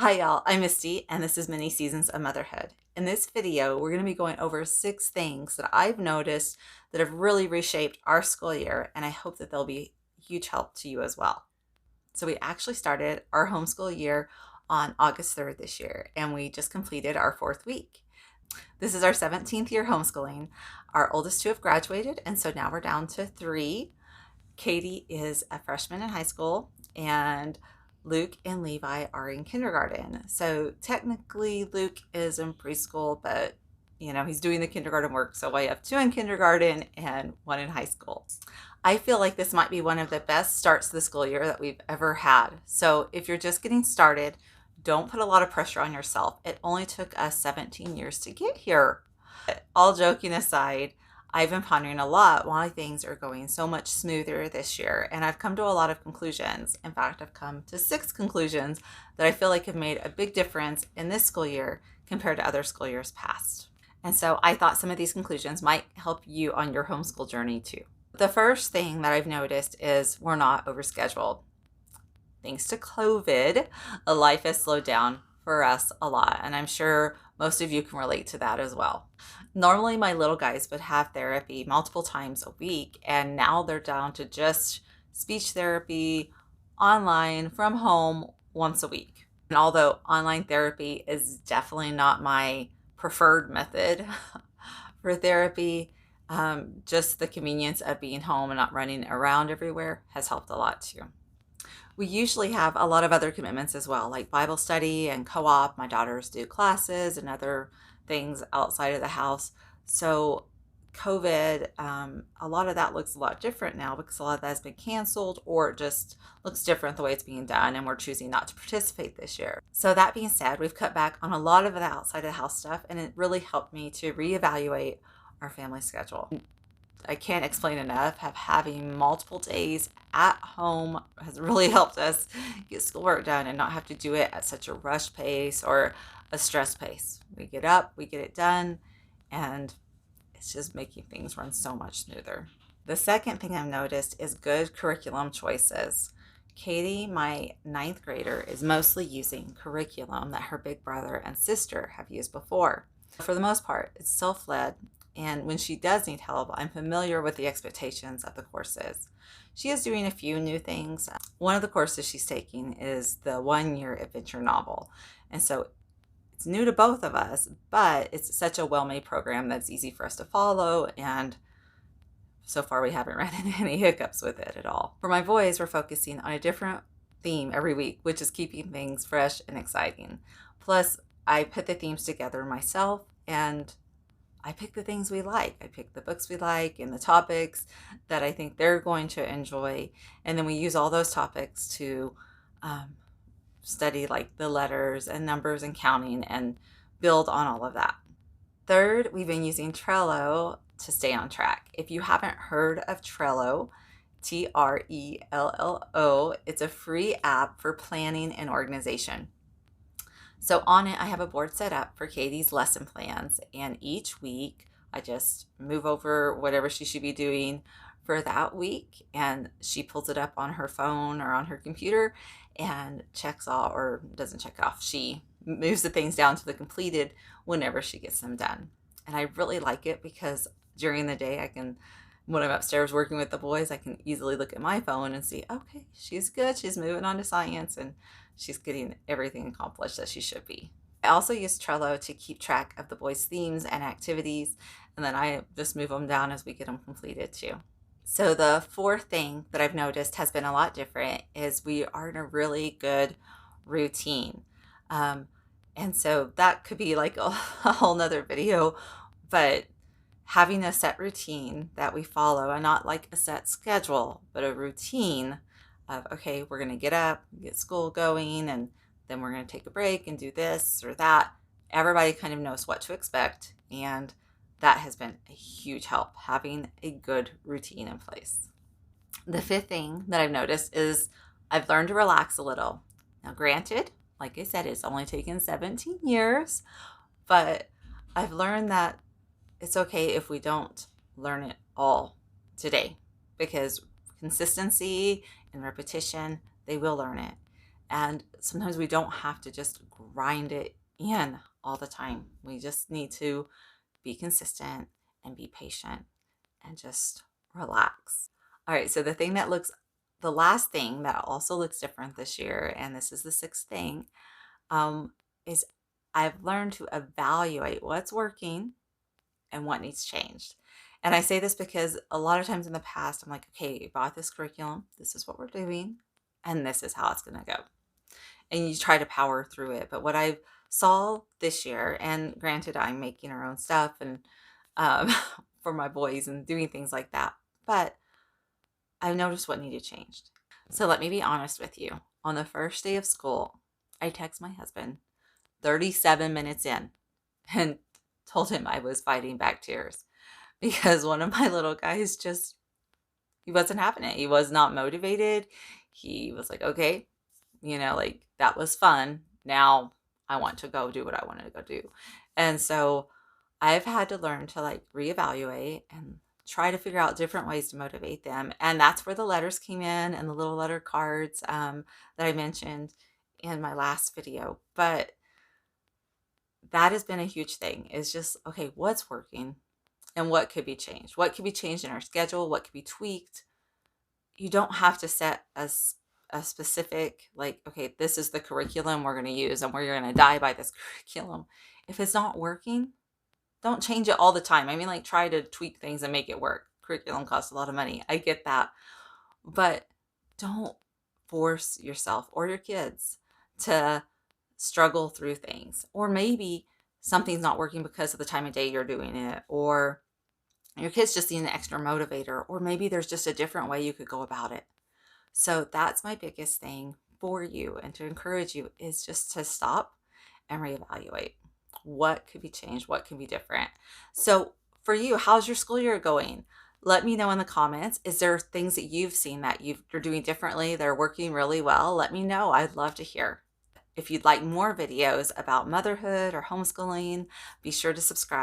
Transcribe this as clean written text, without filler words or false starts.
Hi y'all, I'm Misty and this is Mini Seasons of Motherhood. In this video, we're going to be going over 6 things that I've noticed that have really reshaped our school year, and I hope that they'll be a huge help to you as well. So we actually started our homeschool year on August 3rd this year, and we just completed our 4th week. This is our 17th year homeschooling. Our oldest 2 have graduated, and so now we're down to 3. Katie is a freshman in high school, and Luke and Levi are in kindergarten. So technically Luke is in preschool, but he's doing the kindergarten work. So I have 2 in kindergarten and 1 in high school. I feel like this might be one of the best starts to the school year that we've ever had. So if you're just getting started, don't put a lot of pressure on yourself. It only took us 17 years to get here. But all joking aside, I've been pondering a lot why things are going so much smoother this year, and I've come to a lot of conclusions. In fact, I've come to 6 conclusions that I feel like have made a big difference in this school year compared to other school years past. And so I thought some of these conclusions might help you on your homeschool journey too. The first thing that I've noticed is we're not overscheduled. Thanks to COVID, life has slowed down for us a lot, and I'm sure most of you can relate to that as well. Normally, my little guys would have therapy multiple times a week, and now they're down to just speech therapy online from home once a week. And although online therapy is definitely not my preferred method for therapy, just the convenience of being home and not running around everywhere has helped a lot too. We usually have a lot of other commitments as well, like Bible study and co-op. My daughters do classes and other things outside of the house. So COVID, a lot of that looks a lot different now because a lot of that has been canceled, or it just looks different the way it's being done, and we're choosing not to participate this year. So that being said, we've cut back on a lot of the outside of the house stuff, and it really helped me to reevaluate our family schedule. I can't explain enough. Having multiple days at home has really helped us get schoolwork done and not have to do it at such a rush pace or a stress pace. We get up, we get it done, and it's just making things run so much smoother. The second thing I've noticed is good curriculum choices. Katie, my 9th grader, is mostly using curriculum that her big brother and sister have used before. For the most part, it's self-led, and when she does need help, I'm familiar with the expectations of the courses. She is doing a few new things. One of the courses she's taking is the 1-year adventure novel. And so it's new to both of us, but it's such a well-made program that's easy for us to follow, and so far we haven't run into any hiccups with it at all. For my boys, we're focusing on a different theme every week, which is keeping things fresh and exciting. Plus, I put the themes together myself, and I pick the things we like. I pick the books we like and the topics that I think they're going to enjoy. And then we use all those topics to study like the letters and numbers and counting and build on all of that. Third, we've been using Trello to stay on track. If you haven't heard of Trello, Trello, it's a free app for planning and organization. So on it, I have a board set up for Katie's lesson plans, and each week I just move over whatever she should be doing for that week, and she pulls it up on her phone or on her computer and checks off, or doesn't check it off. She moves the things down to the completed whenever she gets them done. And I really like it because during the day when I'm upstairs working with the boys, I can easily look at my phone and see, okay, she's good. She's moving on to science, and she's getting everything accomplished that she should be. I also use Trello to keep track of the boys' themes and activities, and then I just move them down as we get them completed too. So the fourth thing that I've noticed has been a lot different is we are in a really good routine. And so that could be like a whole nother video, but having a set routine that we follow, and not like a set schedule, but a routine of, okay, we're going to get up, get school going, and then we're going to take a break and do this or that. Everybody kind of knows what to expect, and that has been a huge help, having a good routine in place. The fifth thing that I've noticed is I've learned to relax a little. Now, granted, like I said, it's only taken 17 years, but I've learned that it's okay if we don't learn it all today, because consistency and repetition, they will learn it. And sometimes we don't have to just grind it in all the time. We just need to be consistent and be patient and just relax. All right, so the last thing that also looks different this year, and this is the sixth thing, is I've learned to evaluate what's working and what needs changed. And I say this because a lot of times in the past, I'm like, okay, you bought this curriculum, this is what we're doing, and this is how it's going to go. And you try to power through it. But what I saw this year, and granted, I'm making our own stuff and um, for my boys and doing things like that, but I noticed what needed changed. So let me be honest with you. On the first day of school, I text my husband 37 minutes in and told him I was fighting back tears because one of my little guys he wasn't having it. He was not motivated. He was like, okay, like that was fun. Now I want to go do what I wanted to go do. And so I've had to learn to like reevaluate and try to figure out different ways to motivate them. And that's where the letters came in and the little letter cards that I mentioned in my last video. But that has been a huge thing, is just, okay, what's working and what could be changed? What could be changed in our schedule? What could be tweaked? You don't have to set a specific, like, okay, this is the curriculum we're going to use and we're going to die by this curriculum. If it's not working, don't change it all the time. I mean, like, try to tweak things and make it work. Curriculum costs a lot of money. I get that. But don't force yourself or your kids to struggle through things. Or maybe something's not working because of the time of day you're doing it, or your kids just need an extra motivator, or maybe there's just a different way you could go about it. So that's my biggest thing for you and to encourage you, is just to stop and reevaluate. What could be changed? What can be different? So for you, how's your school year going? Let me know in the comments. Is there things that you've seen that you're doing differently that are working really well? Let me know. I'd love to hear. If you'd like more videos about motherhood or homeschooling, be sure to subscribe.